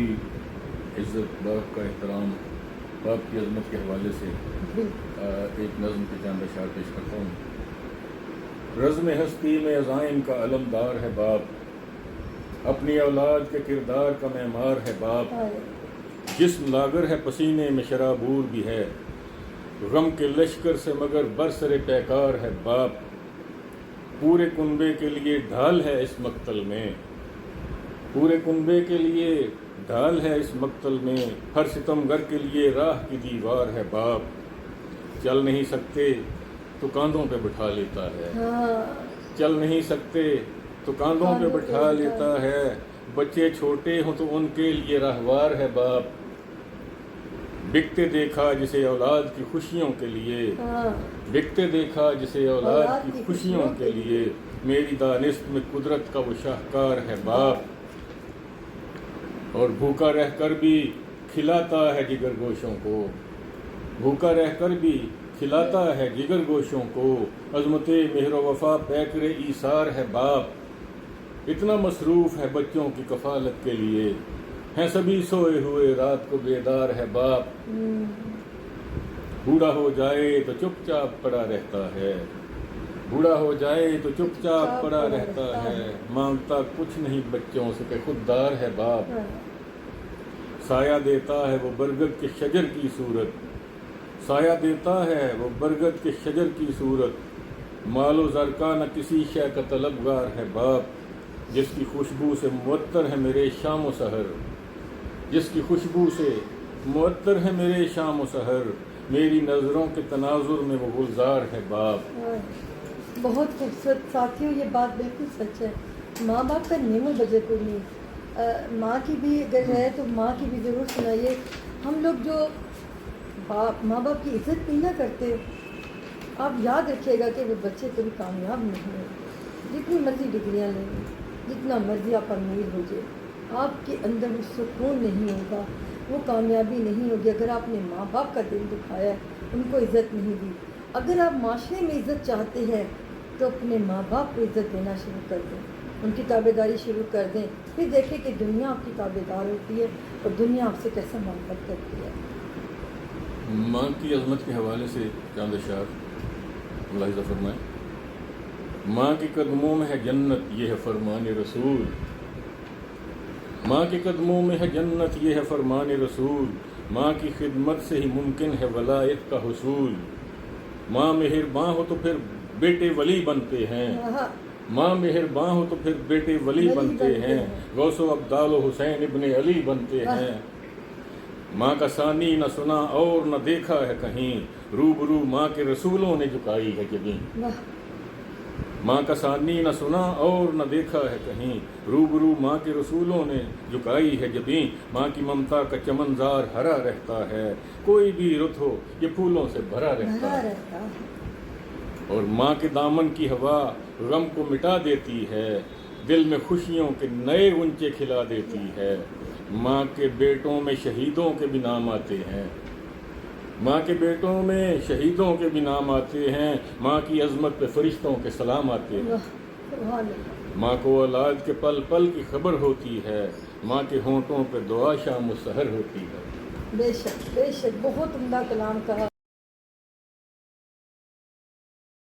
کی عزت، باپ کا احترام، باپ کی عظمت کے حوالے سے ایک نظم کے چند اشعار پیش کرتا ہوں۔ رزم ہستی میں عزائم کا علمدار ہے باپ، اپنی اولاد کے کردار کا معمار ہے باپ، جسم لاگر ہے پسینے میں شرابور بھی ہے، غم کے لشکر سے مگر برسر پیکار ہے باپ، پورے کنبے کے لیے ڈھال ہے اس مقتل میں، پورے کنبے کے لیے ڈھال ہے اس مقتل میں، ہر ستمگر کے لیے راہ کی دیوار ہے باپ، چل نہیں سکتے تو کاندھوں پہ بٹھا لیتا ہے، چل نہیں سکتے تو کاندھوں پہ بٹھا لیتا ہے، بچے چھوٹے ہوں تو ان کے لیے راہوار ہے باپ، بکتے دیکھا جسے اولاد کی خوشیوں کے لیے، بکتے دیکھا جسے اولاد کی خوشیوں کے لیے، میری دانست میں قدرت کا وہ شاہکار ہے باپ، اور بھوکا رہ کر بھی کھلاتا ہے جگر گوشوں کو، بھوکا رہ کر بھی کھلاتا ہے جگر گوشوں کو، عظمت مہر و وفا پیکر ایثار ہے باپ، اتنا مصروف ہے بچوں کی کفالت کے لیے، ہیں سبھی سوئے ہوئے رات کو بیدار ہے باپ، بوڑھا ہو جائے تو چپ چاپ پڑا رہتا ہے، بوڑھا ہو جائے تو چپ چاپ پڑا رہتا ہے، مانگتا کچھ نہیں بچوں سے کہ خوددار ہے باپ، سایہ دیتا ہے وہ برگد کے شجر کی صورت، سایہ دیتا ہے وہ برگد کے شجر کی صورت، مال و زر کا نہ کسی شے کا طلبگار ہے باپ، جس کی خوشبو سے معطر ہے میرے شام و سحر، جس کی خوشبو سے معطر ہے میرے شام و سحر، میری نظروں کے تناظر میں وہ گلزار ہے باپ۔ بہت خوبصورت ساتھیوں، یہ بات بالکل سچ ہے، ماں باپ کا نیم و بجے کوئی نہیں، ماں کی بھی اگر ہے تو ماں کی بھی ضرور سنائیے۔ ہم لوگ جو ماں باپ کی عزت نہیں نہ کرتے، آپ یاد رکھیے گا کہ وہ بچے کبھی کامیاب نہیں ہیں، جتنی مرضی ڈگریاں لیں، جتنا مرضی آپ امیر ہو جائے، آپ کے اندر وہ سکون نہیں ہوگا، وہ کامیابی نہیں ہوگی اگر آپ نے ماں باپ کا دل دکھایا ہے، ان کو عزت نہیں دی۔ اگر آپ معاشرے میں عزت چاہتے ہیں تو اپنے ماں باپ کو عزت دینا شروع کر دیں، ان کی تابع داری شروع کر دیں، پھر دیکھیں کہ دنیا آپ کی تابع دار ہوتی ہے اور دنیا آپ سے کیسا محبت کرتی ہے۔ ماں کی عظمت کے حوالے سے چند اشعار ملاحظہ فرمائیں۔ ماں کے قدموں میں ہے جنت یہ ہے فرمان رسول، ماں کے قدموں میں ہے جنت یہ ہے فرمان رسول، ماں کی خدمت سے ہی ممکن ہے ولایت کا حصول، ماں مہرباں ہو تو پھر بیٹے ولی بنتے ہیں، ماں مہرباں ہو تو پھر بیٹے ولی بنتے ہیں، غوث و ابدال و حسین ابن علی بنتے ہیں، ماں کا ثانی نہ سنا اور نہ دیکھا ہے کہیں، روبرو ماں کے رسولوں نے جھکائی ہے جبیں، ماں کا ثانی نہ سنا اور نہ دیکھا ہے کہیں، روبرو ماں کے رسولوں نے جھکائی ہے جبیں، ماں کی ممتا کا چمنزار ہرا رہتا ہے، کوئی بھی رت ہو یہ پھولوں سے بھرا رہتا ہے، اور ماں کے دامن کی ہوا غم کو مٹا دیتی ہے، دل میں خوشیوں کے نئے غنچے کھلا دیتی ہے، ماں کے بیٹوں میں شہیدوں کے بھی نام آتے ہیں، ماں کے بیٹوں میں شہیدوں کے بھی نام آتے ہیں، ماں کی عظمت پہ فرشتوں کے سلام آتے ہیں، ماں کو اولاد کے پل پل کی خبر ہوتی ہے، ماں کے ہونٹوں پہ دعا شام و سحر ہوتی ہے۔ بے شک بے شک، بہت عمدہ کلام کہا۔